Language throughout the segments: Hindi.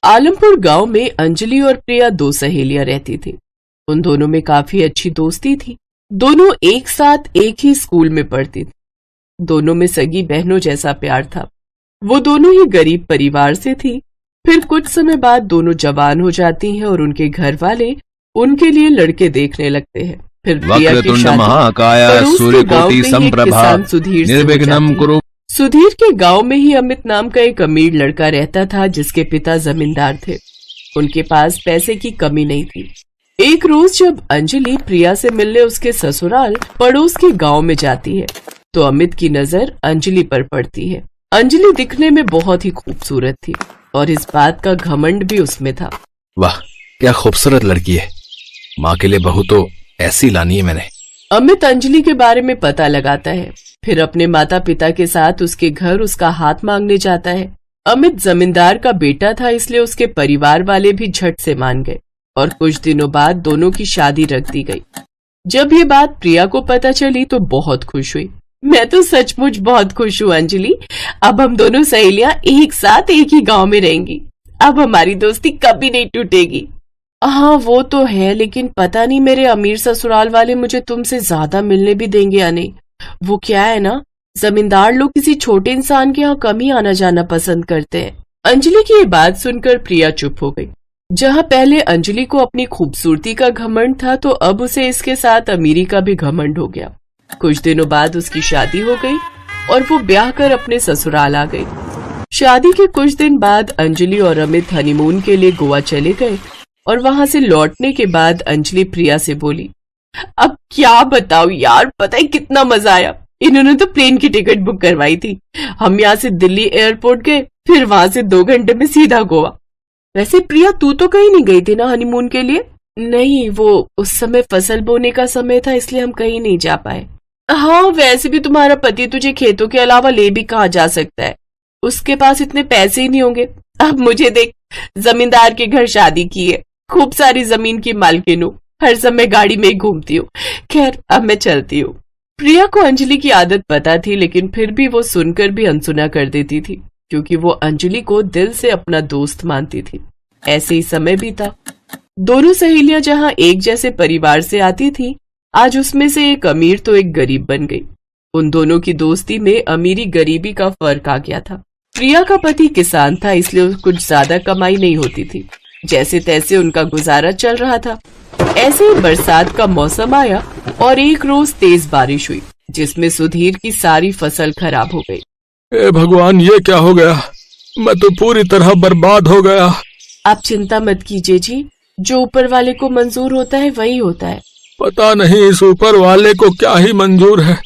आलमपुर गांव में अंजलि और प्रिया दो सहेलियां रहती थी। उन दोनों में काफी अच्छी दोस्ती थी। दोनों एक साथ एक ही स्कूल में पढ़ती थी। दोनों में सगी बहनों जैसा प्यार था। वो दोनों ही गरीब परिवार से थी। फिर कुछ समय बाद दोनों जवान हो जाती हैं और उनके घर वाले उनके लिए लड़के देखने लगते हैं। फिर प्रिया की शादी निर्विघ्नं कुरु। सुधीर के गांव में ही अमित नाम का एक अमीर लड़का रहता था, जिसके पिता जमींदार थे। उनके पास पैसे की कमी नहीं थी। एक रोज जब अंजलि प्रिया से मिलने उसके ससुराल पड़ोस के गांव में जाती है तो अमित की नजर अंजलि पर पड़ती है। अंजलि दिखने में बहुत ही खूबसूरत थी और इस बात का घमंड भी उसमें था। वाह, क्या खूबसूरत लड़की है। माँ के लिए बहू तो ऐसी लानी है मैंने। अमित अंजलि के बारे में पता लगाता है। फिर अपने माता पिता के साथ उसके घर उसका हाथ मांगने जाता है। अमित जमींदार का बेटा था, इसलिए उसके परिवार वाले भी झट से मान गए और कुछ दिनों बाद दोनों की शादी रख दी गई। जब ये बात प्रिया को पता चली तो बहुत खुश हुई। मैं तो सचमुच बहुत खुश हूँ अंजलि। अब हम दोनों सहेलियां एक साथ एक ही गांव में रहेंगी। अब हमारी दोस्ती कभी नहीं टूटेगी। हाँ वो तो है, लेकिन पता नहीं मेरे अमीर ससुराल वाले मुझे तुमसे ज्यादा मिलने भी देंगे या नहीं। वो क्या है ना, जमींदार लोग किसी छोटे इंसान के यहाँ कम ही आना जाना पसंद करते हैं। अंजलि की ये बात सुनकर प्रिया चुप हो गई। जहाँ पहले अंजलि को अपनी खूबसूरती का घमंड था तो अब उसे इसके साथ अमीरी का भी घमंड हो गया। कुछ दिनों बाद उसकी शादी हो गई और वो ब्याह कर अपने ससुराल आ गई। शादी के कुछ दिन बाद अंजलि और अमित हनीमून के लिए गोवा चले गए और वहां से लौटने के बाद अंजलि प्रिया से बोली, अब क्या बताओ यार, पता है कितना मजा आया। इन्होंने तो प्लेन की टिकट बुक करवाई थी। हम यहाँ से दिल्ली एयरपोर्ट गए, फिर वहां से 2 घंटे में सीधा गोवा। वैसे प्रिया तू तो कहीं नहीं गई थी ना हनीमून के लिए? नहीं, वो उस समय फसल बोने का समय था, इसलिए हम कहीं नहीं जा पाए। हाँ वैसे भी तुम्हारा पति तुझे खेतों के अलावा ले भी कहाँ जा सकता है, उसके पास इतने पैसे ही नहीं होंगे। अब मुझे देख, जमींदार के घर शादी की है, खूब सारी जमीन की मालकिन हूँ, हर समय गाड़ी में घूमती हूँ। खैर अब मैं चलती हूँ। प्रिया को अंजलि की आदत पता थी, लेकिन फिर भी वो सुनकर भी अनसुना कर देती थी, क्योंकि वो अंजलि को दिल से अपना दोस्त मानती थी। ऐसे ही समय बीता। दोनों सहेलियां जहाँ एक जैसे परिवार से आती थी, आज उसमें से एक अमीर तो एक गरीब बन गई। उन दोनों की दोस्ती में अमीरी गरीबी का फर्क आ गया था। प्रिया का पति किसान था, इसलिए कुछ ज्यादा कमाई नहीं होती थी। जैसे तैसे उनका गुजारा चल रहा था। ऐसे ही बरसात का मौसम आया और एक रोज तेज बारिश हुई, जिसमें सुधीर की सारी फसल खराब हो गई। ए भगवान, ये क्या हो गया? मैं तो पूरी तरह बर्बाद हो गया। आप चिंता मत कीजिए जी, जो ऊपर वाले को मंजूर होता है वही होता है। पता नहीं इस ऊपर वाले को क्या ही मंजूर है,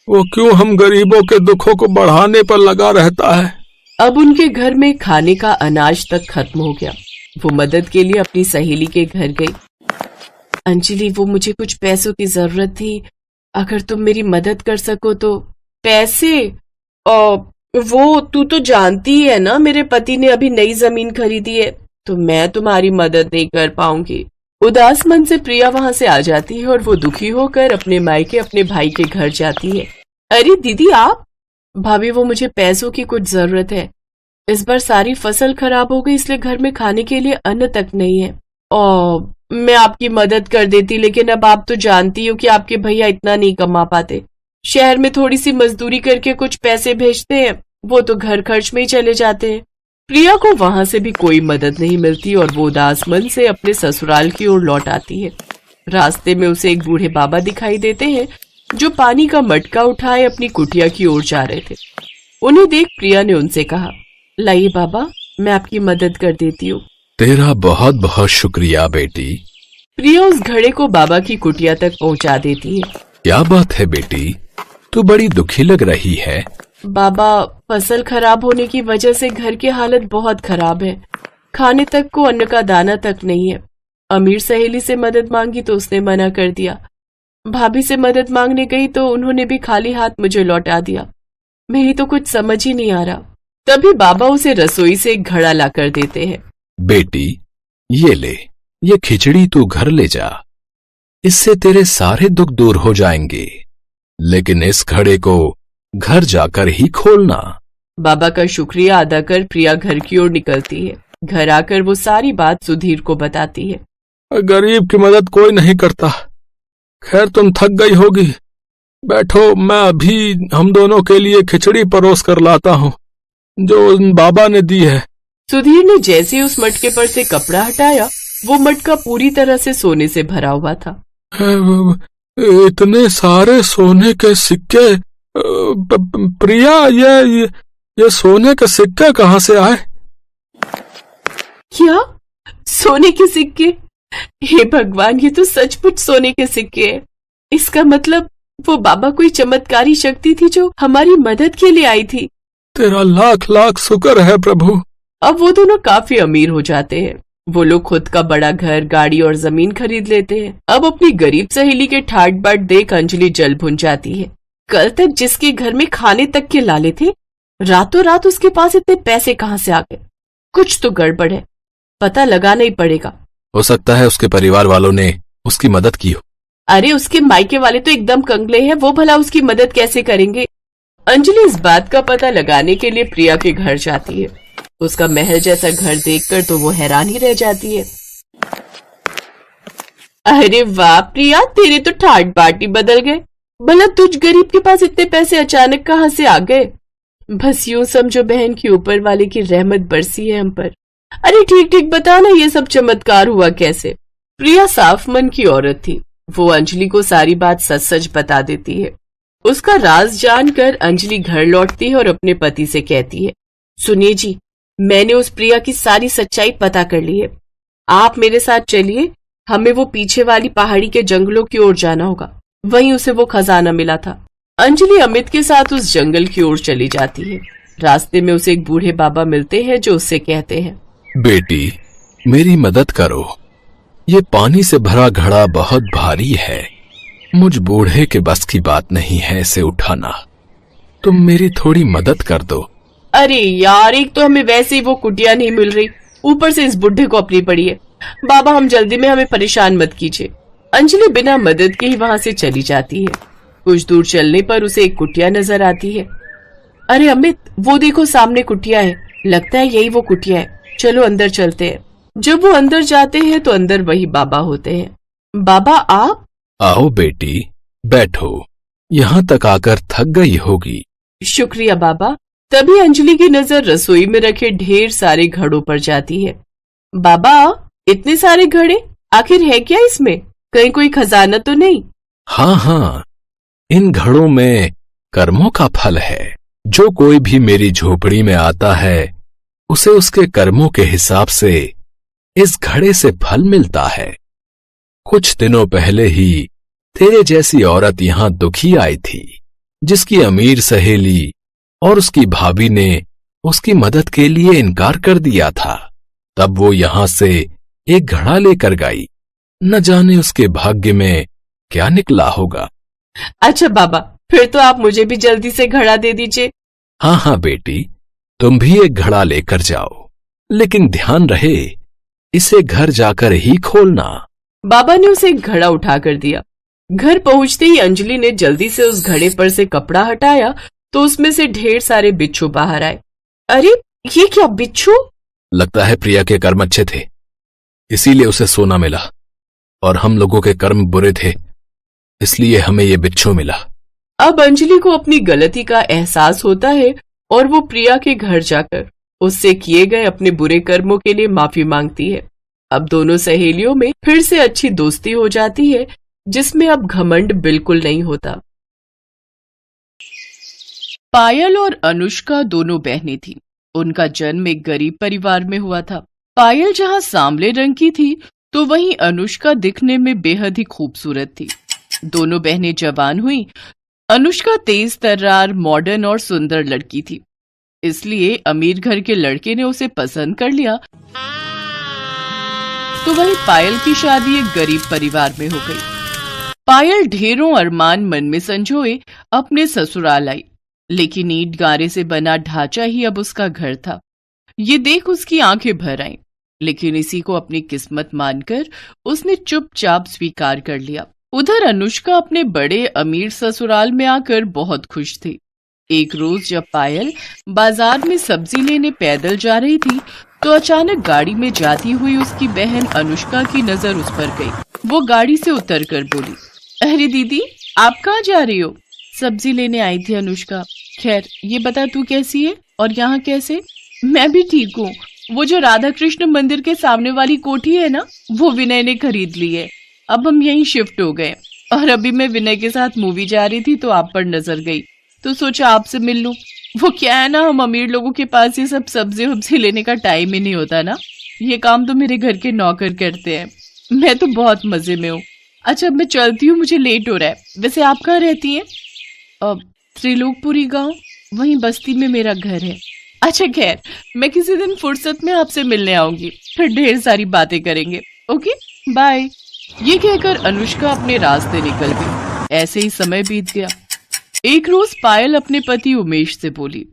वो क्यों हम गरीबों के दुखों को बढ़ाने पर लगा रहता है। अब उनके घर में खाने का अनाज तक खत्म हो गया। वो मदद के लिए अपनी सहेली के घर गई। अंजलि, वो मुझे कुछ पैसों की जरूरत थी, अगर तुम मेरी मदद कर सको तो। पैसे? वो तू तो जानती है ना, मेरे पति ने अभी नई जमीन खरीदी है, तो मैं तुम्हारी मदद नहीं कर पाऊंगी। उदास मन से प्रिया वहां से आ जाती है और वो दुखी होकर अपने मायके अपने भाई के घर जाती है। अरे दीदी आप? भाभी, वो मुझे पैसों की कुछ जरूरत है। इस बार सारी फसल खराब हो गई, इसलिए घर में खाने के लिए अन्न तक नहीं है। मैं आपकी मदद कर देती, लेकिन अब आप तो जानती हो कि आपके भैया इतना नहीं कमा पाते। शहर में थोड़ी सी मजदूरी करके कुछ पैसे भेजते हैं, वो तो घर खर्च में ही चले जाते हैं। प्रिया को वहां से भी कोई मदद नहीं मिलती और वो उदास मन से अपने ससुराल की ओर लौट आती है। रास्ते में उसे एक बूढ़े बाबा दिखाई देते हैं, जो पानी का मटका उठाए अपनी कुटिया की ओर जा रहे थे। उन्हें देख प्रिया ने उनसे कहा, लाइए बाबा, मैं आपकी मदद कर देती हूँ। तेरा बहुत बहुत शुक्रिया बेटी। प्रिया उस घड़े को बाबा की कुटिया तक पहुँचा देती है। क्या बात है बेटी, तू बड़ी दुखी लग रही है। बाबा, फसल खराब होने की वजह से घर की हालत बहुत खराब है। खाने तक को अन्न का दाना तक नहीं है। अमीर सहेली से मदद मांगी तो उसने मना कर दिया। भाभी से मदद मांगने गई तो उन्होंने भी खाली हाथ मुझे लौटा दिया। मेरी तो कुछ समझ ही नहीं आ रहा। तभी बाबा उसे रसोई से एक घड़ा ला कर देते हैं। बेटी, ये ले, ये खिचड़ी तू घर ले जा, इससे तेरे सारे दुख दूर हो जाएंगे, लेकिन इस घड़े को घर जाकर ही खोलना। बाबा का शुक्रिया अदा कर प्रिया घर की ओर निकलती है। घर आकर वो सारी बात सुधीर को बताती है। गरीब की मदद कोई नहीं करता। खैर तुम थक गई होगी, बैठो, मैं अभी हम दोनों के लिए खिचड़ी परोस कर लाता हूँ जो उन बाबा ने दी है। सुधीर ने जैसे ही उस मटके पर से कपड़ा हटाया, वो मटका पूरी तरह से सोने से भरा हुआ था। इतने सारे सोने के सिक्के, प्रिया, ये सोने के सिक्के कहाँ से आए? क्या सोने के सिक्के? हे भगवान, ये तो सचमुच सोने के सिक्के हैं। इसका मतलब वो बाबा कोई चमत्कारी शक्ति थी जो हमारी मदद के लिए आई थी। तेरा लाख लाख शुक्र है प्रभु। अब वो दोनों काफी अमीर हो जाते हैं। वो लोग खुद का बड़ा घर, गाड़ी और जमीन खरीद लेते हैं। अब अपनी गरीब सहेली के ठाट बाट देख अंजलि जल भुन जाती है। कल तक जिसके घर में खाने तक के लाले थे, रातों रात उसके पास इतने पैसे कहाँ से आ गए? कुछ तो गड़बड़ है, पता लगाना ही पड़ेगा। हो सकता है उसके परिवार वालों ने उसकी मदद की हो। अरे उसके मायके वाले तो एकदम कंगले हैं, वो भला उसकी मदद कैसे करेंगे? अंजलि इस बात का पता लगाने के लिए प्रिया के घर जाती है। उसका महल जैसा घर देखकर तो वो हैरान ही रह जाती है। अरे वाह प्रिया, तेरे तो ठाट बाट ही बदल गए। भला तुझ गरीब के पास इतने पैसे अचानक कहाँ से आ गए? बस यूं समझो बहन की ऊपर वाले की रहमत बरसी है हम पर। अरे ठीक ठीक बताना, ये सब चमत्कार हुआ कैसे? प्रिया साफ मन की औरत थी। वो अंजलि को सारी बात सच सच बता देती है। उसका राज जानकर अंजलि घर लौटती है और अपने पति से कहती है, सुनिए जी, मैंने उस प्रिया की सारी सच्चाई पता कर ली है। आप मेरे साथ चलिए, हमें वो पीछे वाली पहाड़ी के जंगलों की ओर जाना होगा, वहीं उसे वो खजाना मिला था। अंजलि अमित के साथ उस जंगल की ओर चली जाती है। रास्ते में उसे एक बूढ़े बाबा मिलते हैं जो उससे कहते हैं, बेटी मेरी मदद करो, ये पानी से भरा घड़ा बहुत भारी है, मुझ बूढ़े के बस की बात नहीं है इसे उठाना, तुम मेरी थोड़ी मदद कर दो। अरे यार, एक तो हमें वैसे ही वो कुटिया नहीं मिल रही, ऊपर से इस बुढ़े को अपनी पड़ी है। बाबा हम जल्दी में, हमें परेशान मत कीजिए। अंजलि बिना मदद के ही वहां से चली जाती है। कुछ दूर चलने पर उसे एक कुटिया नजर आती है। अरे अमित, वो देखो सामने कुटिया है, लगता है यही वो कुटिया है, चलो अंदर चलते हैं। जब वो अंदर जाते हैं तो अंदर वही बाबा होते हैं। बाबा आप? आओ बेटी बैठो, यहाँ तक आकर थक गई होगी। शुक्रिया बाबा। तभी अंजलि की नजर रसोई में रखे ढेर सारे घड़ों पर जाती है। बाबा इतने सारे घड़े, आखिर है क्या इसमें? कहीं कोई खजाना तो नहीं? हाँ हाँ, इन घड़ों में कर्मों का फल है। जो कोई भी मेरी झोपड़ी में आता है उसे उसके कर्मों के हिसाब से इस घड़े से फल मिलता है। कुछ दिनों पहले ही तेरे जैसी औरत यहाँ दुखी आई थी, जिसकी अमीर सहेली और उसकी भाभी ने उसकी मदद के लिए इनकार कर दिया था। तब वो यहाँ से एक घड़ा लेकर गई, न जाने उसके भाग्य में क्या निकला होगा। अच्छा बाबा, फिर तो आप मुझे भी जल्दी से घड़ा दे दीजिए। हाँ हाँ बेटी, तुम भी एक घड़ा लेकर जाओ, लेकिन ध्यान रहे इसे घर जाकर ही खोलना। बाबा ने उसे एक घड़ा उठाकर दिया। घर पहुंचते ही अंजलि ने जल्दी से उस घड़े पर से कपड़ा हटाया तो उसमें से ढेर सारे बिच्छू बाहर आए। अरे ये क्या बिच्छू? लगता है प्रिया के कर्म अच्छे थे, इसीलिए उसे सोना मिला, और हम लोगों के कर्म बुरे थे, इसलिए हमें ये बिच्छू मिला। अब अंजलि को अपनी गलती का एहसास होता है और वो प्रिया के घर जाकर उससे किए गए अपने बुरे कर्मों के लिए माफी मांगती है। अब दोनों सहेलियों में फिर से अच्छी दोस्ती हो जाती है, जिसमें अब घमंड बिल्कुल नहीं होता। पायल और अनुष्का दोनों बहनें थीं। उनका जन्म एक गरीब परिवार में हुआ था। पायल जहां सांवले रंग की थी, तो वहीं अनुष्का दिखने में बेहद ही खूबसूरत थी। दोनों बहनें जवान हुई। अनुष्का तेज तर्रार, मॉडर्न और सुंदर लड़की थी, इसलिए अमीर घर के लड़के ने उसे पसंद कर लिया। तो वहीं पायल की शादी एक गरीब परिवार में हो गई। पायल ढेरों अरमान मन में संजोए अपने ससुराल आई, लेकिन ईंट गारे से बना ढांचा ही अब उसका घर था। ये देख उसकी आंखें भर आईं, लेकिन इसी को अपनी किस्मत मानकर उसने चुपचाप स्वीकार कर लिया। उधर अनुष्का अपने बड़े अमीर ससुराल में आकर बहुत खुश थी। एक रोज जब पायल बाजार में सब्जी लेने पैदल जा रही थी, तो अचानक गाड़ी में जाती हुई उसकी बहन अनुष्का की नजर उस पर गई। वो गाड़ी से उतरकर बोली, अरे दीदी, आप कहाँ जा रही हो? सब्जी लेने आई थी अनुष्का। खैर, ये बता तू कैसी है और यहाँ कैसे? मैं भी ठीक हूँ। वो जो राधा कृष्ण मंदिर के सामने वाली कोठी है ना, वो विनय ने खरीद ली है। अब हम यहीं शिफ्ट हो गए और अभी मैं विनय के साथ मूवी जा रही थी तो आप पर नजर गई, तो सोचा आपसे मिल लूं। वो क्या है ना, हम अमीर लोगों के पास ये सब सब्जी वब्जी लेने का टाइम ही नहीं होता ना, ये काम तो मेरे घर के नौकर करते हैं। मैं तो बहुत मजे में हूँ। अच्छा, अब मैं चलती हूँ, मुझे लेट हो रहा है। वैसे आप कहाँ रहती हैं? त्रिलोकपुरी गांव, वहीं बस्ती में मेरा घर है। अच्छा खैर, मैं किसी दिन फुर्सत में आपसे मिलने आऊंगी, फिर ढेर सारी बातें करेंगे। Okay, bye. ये कहकर अनुष्का अपने रास्ते निकल गई। ऐसे ही समय बीत गया। एक रोज पायल अपने पति उमेश से बोली,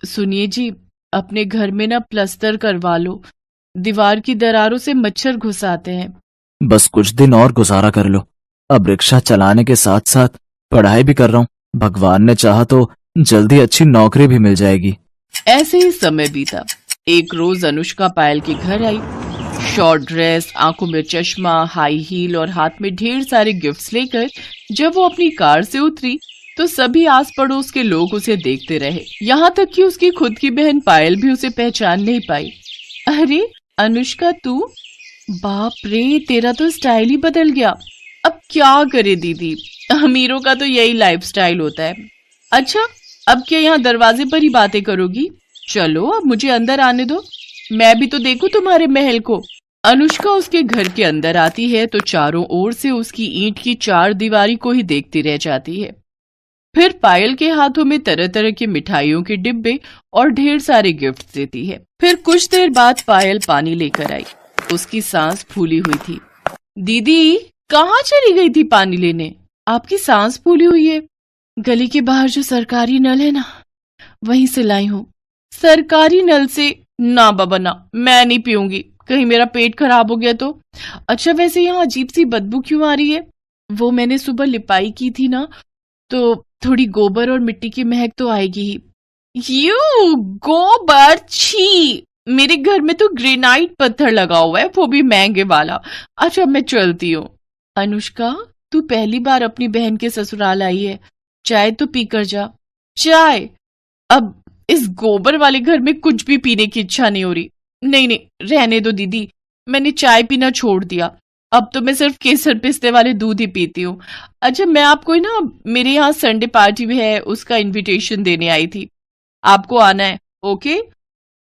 सुनिए जी, अपने घर में ना प्लास्टर करवा लो, दीवार की दरारों से मच्छर घुस आते हैं। बस कुछ दिन और गुजारा कर लो। अब रिक्शा चलाने के साथ साथ पढ़ाई भी कर रहा हूँ। भगवान ने चाहा तो जल्दी अच्छी नौकरी भी मिल जाएगी। ऐसे ही समय बीता। एक रोज अनुष्का पायल के घर आई। शॉर्ट ड्रेस, आंखों में चश्मा, हाई हील और हाथ में ढेर सारे गिफ्ट्स लेकर जब वो अपनी कार से उतरी तो सभी आस पड़ोस के लोग उसे देखते रहे। यहाँ तक कि उसकी खुद की बहन पायल भी उसे पहचान नहीं पाई। अरे अनुष्का, तू? बाप रे, तेरा तो स्टाइल ही बदल गया। अब क्या करे दीदी, अमीरों का तो यही लाइफस्टाइल होता है। अच्छा, अब क्या यहाँ दरवाजे पर ही बातें करोगी? चलो अब मुझे अंदर आने दो, मैं भी तो देखूं तुम्हारे महल को। अनुष्का उसके घर के अंदर आती है तो चारों ओर से उसकी ईंट की चार दीवारी को ही देखती रह जाती है। फिर पायल के हाथों में तरह तरह की मिठाइयों के डिब्बे और ढेर सारे गिफ्ट देती है। फिर कुछ देर बाद पायल पानी लेकर आई। उसकी सांस फूली हुई थी। दीदी, कहाँ चली गई थी पानी लेने? आपकी सांस फूली हुई है। गली के बाहर जो सरकारी नल है ना, वहीं से लाई हूँ। सरकारी नल से? ना बाबा ना, मैं नहीं पीऊंगी, कहीं मेरा पेट खराब हो गया तो। अच्छा, वैसे यहाँ अजीब सी बदबू क्यों आ रही है? वो मैंने सुबह लिपाई की थी ना, तो थोड़ी गोबर और मिट्टी की महक तो आएगी ही। यू गोबर, छी! मेरे घर में तो ग्रेनाइट पत्थर लगा हुआ है, वो भी महंगे वाला। अच्छा, मैं चलती हूँ। अनुष्का, तू पहली बार अपनी बहन के ससुराल आई है, चाय तो पी कर जा। चाय? अब इस गोबर वाले घर में कुछ भी पीने की इच्छा नहीं हो रही। नहीं नहीं, रहने दो दीदी, मैंने चाय पीना छोड़ दिया। अब तो मैं सिर्फ केसर पिस्ते वाले दूध ही पीती हूँ। अच्छा, मैं आपको ना मेरे यहाँ संडे पार्टी भी है, उसका इनविटेशन देने आई थी, आपको आना है। ओके,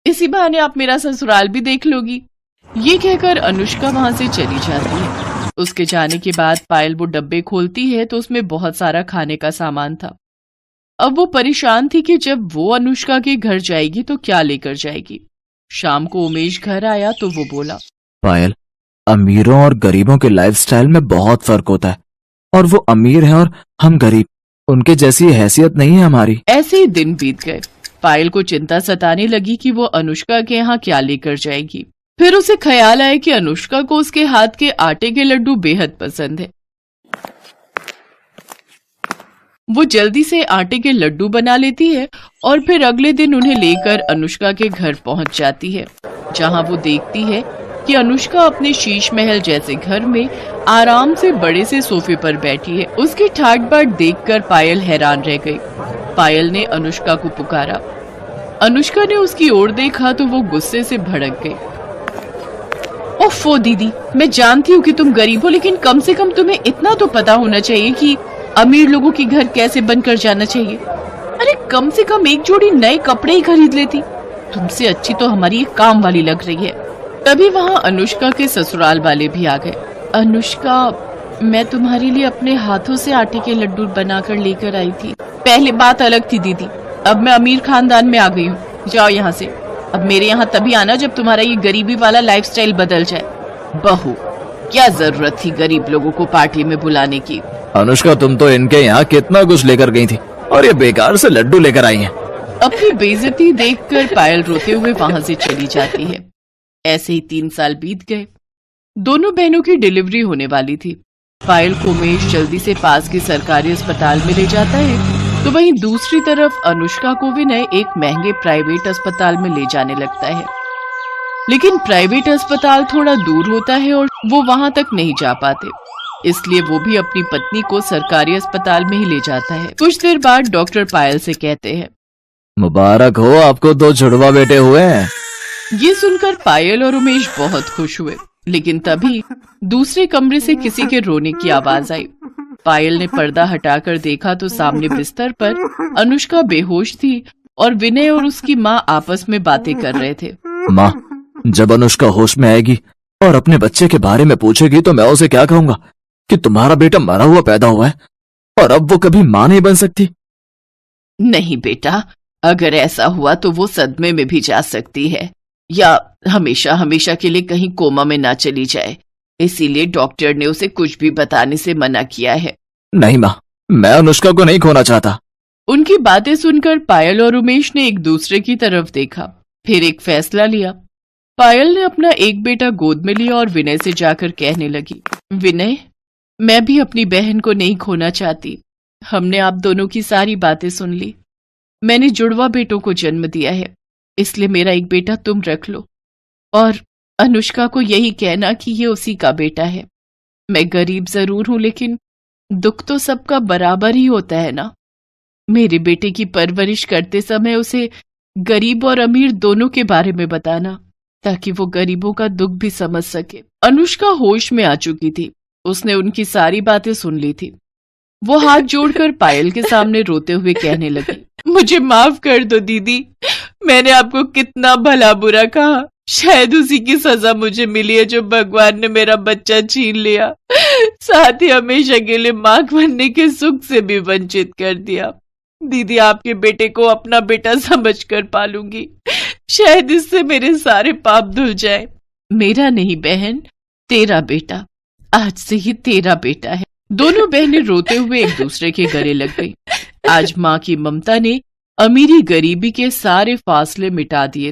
इसी बहाने आप मेरा ससुराल भी देख लोगी। ये कहकर अनुष्का वहां से चली जाती है। उसके जाने के बाद पायल वो डब्बे खोलती है तो उसमें बहुत सारा खाने का सामान था। अब वो परेशान थी कि जब वो अनुष्का के घर जाएगी तो क्या लेकर जाएगी। शाम को उमेश घर आया तो वो बोला, पायल, अमीरों और गरीबों के लाइफस्टाइल में बहुत फर्क होता है, और वो अमीर हैं और हम गरीब, उनके जैसी हैसियत नहीं है हमारी। ऐसे ही दिन बीत गए। पायल को चिंता सताने लगी कि वो अनुष्का के यहाँ क्या लेकर जाएगी। फिर उसे ख्याल आया कि अनुष्का को उसके हाथ के आटे के लड्डू बेहद पसंद है। वो जल्दी से आटे के लड्डू बना लेती है और फिर अगले दिन उन्हें लेकर अनुष्का के घर पहुंच जाती है, जहां वो देखती है कि अनुष्का अपने शीश महल जैसे घर में आराम से बड़े से सोफे पर बैठी है। उसकी ठाट बाट देखकर पायल हैरान रह गई। पायल ने अनुष्का को पुकारा। अनुष्का ने उसकी ओर देखा तो वो गुस्से से भड़क गई। ओफो दीदी, मैं जानती हूँ कि तुम गरीब हो, लेकिन कम से कम तुम्हें इतना तो पता होना चाहिए कि अमीर लोगों के घर कैसे बनकर जाना चाहिए। अरे कम से कम एक जोड़ी नए कपड़े ही खरीद लेती। तुमसे अच्छी तो हमारी एक काम वाली लग रही है। तभी वहाँ अनुष्का के ससुराल वाले भी आ गए। अनुष्का, मैं तुम्हारे लिए अपने हाथों से आटे के लड्डू बनाकर लेकर आई थी। पहले बात अलग थी दीदी, अब मैं अमीर खानदान में आ गई हूँ। जाओ यहाँ से। अब मेरे यहाँ तभी आना जब तुम्हारा ये गरीबी वाला लाइफस्टाइल बदल जाए। बहू, क्या जरूरत थी गरीब लोगों को पार्टी में बुलाने की? अनुष्का, तुम तो इनके यहाँ कितना कुछ लेकर गई थी और ये बेकार से लड्डू लेकर आई हैं। अपनी बेइज्जती देखकर पायल रोते हुए वहां से चली जाती है। ऐसे ही 3 साल बीत गए। दोनों बहनों की डिलीवरी होने वाली थी। पायल को उमेश जल्दी से पास के सरकारी अस्पताल में ले जाता है, तो वहीं दूसरी तरफ अनुष्का को विनय एक महंगे प्राइवेट अस्पताल में ले जाने लगता है। लेकिन प्राइवेट अस्पताल थोड़ा दूर होता है और वो वहां तक नहीं जा पाते, इसलिए वो भी अपनी पत्नी को सरकारी अस्पताल में ही ले जाता है। कुछ देर बाद डॉक्टर पायल से कहते हैं, मुबारक हो, आपको 2 जुड़वा बेटे हुए हैं। ये सुनकर पायल और उमेश बहुत खुश हुए, लेकिन तभी दूसरे कमरे से किसी के रोने की आवाज आई। पायल ने पर्दा हटाकर देखा तो सामने बिस्तर पर अनुष्का बेहोश थी और विनय और उसकी माँ आपस में बातें कर रहे थे। माँ, जब अनुष्का होश में आएगी और अपने बच्चे के बारे में पूछेगी तो मैं उसे क्या कहूंगा कि तुम्हारा बेटा मरा हुआ पैदा हुआ है और अब वो कभी माँ नहीं बन सकती। नहीं बेटा, अगर ऐसा हुआ तो वो सदमे में भी जा सकती है या हमेशा हमेशा के लिए कहीं कोमा में ना चली जाए, इसीलिए डॉक्टर ने उसे कुछ भी बताने से मना किया है। नहीं माँ, मैं अनुष्का को नहीं खोना चाहता। उनकी बातें सुनकर पायल और उमेश ने एक दूसरे की तरफ देखा, फिर एक फैसला लिया। पायल ने अपना एक बेटा गोद में लिया और विनय से जाकर कहने लगी, विनय, मैं भी अपनी बहन को नहीं खोना चाहती। हमने आप दोनों की सारी बातें सुन ली। मैंने जुड़वा बेटों को जन्म दिया है, इसलिए मेरा एक बेटा तुम रख लो और अनुष्का को यही कहना कि ये उसी का बेटा है। मैं गरीब जरूर हूं, लेकिन दुख तो सबका बराबर ही होता है ना। मेरे बेटे की परवरिश करते समय उसे गरीब और अमीर दोनों के बारे में बताना, ताकि वो गरीबों का दुख भी समझ सके। अनुष्का होश में आ चुकी थी, उसने उनकी सारी बातें सुन ली थी। वो हाथ जोड़कर पायल के सामने रोते हुए कहने लगी, मुझे माफ कर दो दीदी, मैंने आपको कितना भला बुरा कहा। शायद उसी की सजा मुझे मिली है जो भगवान ने मेरा बच्चा छीन लिया, साथ ही हमेशा के लिए मां बनने के सुख से भी वंचित कर दिया। दीदी, आपके बेटे को अपना बेटा समझकर पालूंगी, शायद इससे मेरे सारे पाप धुल जाए। मेरा नहीं बहन, तेरा बेटा, आज से ही तेरा बेटा है। दोनों बहनें रोते हुए एक दूसरे के गले लग गई। आज माँ की ममता ने अमीरी गरीबी के सारे फासले मिटा दिए।